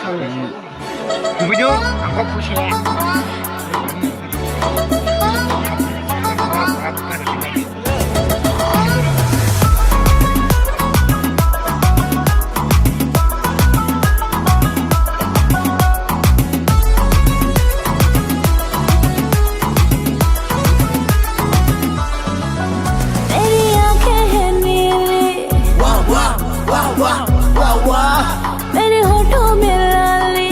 Video aku pusing. मेरे होठों में लाली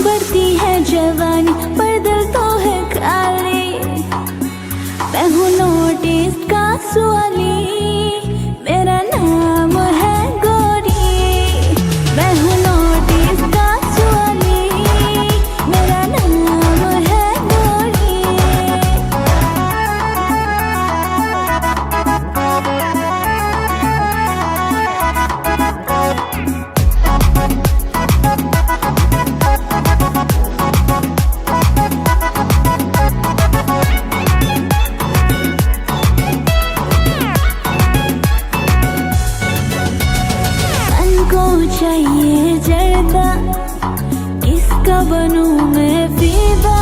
बढ़ती है जवानी पर दिल तो है खाली मैं हूँ नोटिस का सवाली मेरा नाम है गोरी मैं हूँ नोटिस का सवाली मेरा नाम है गोरी चाहिए जर्दा इसका बनूं मैं फिदा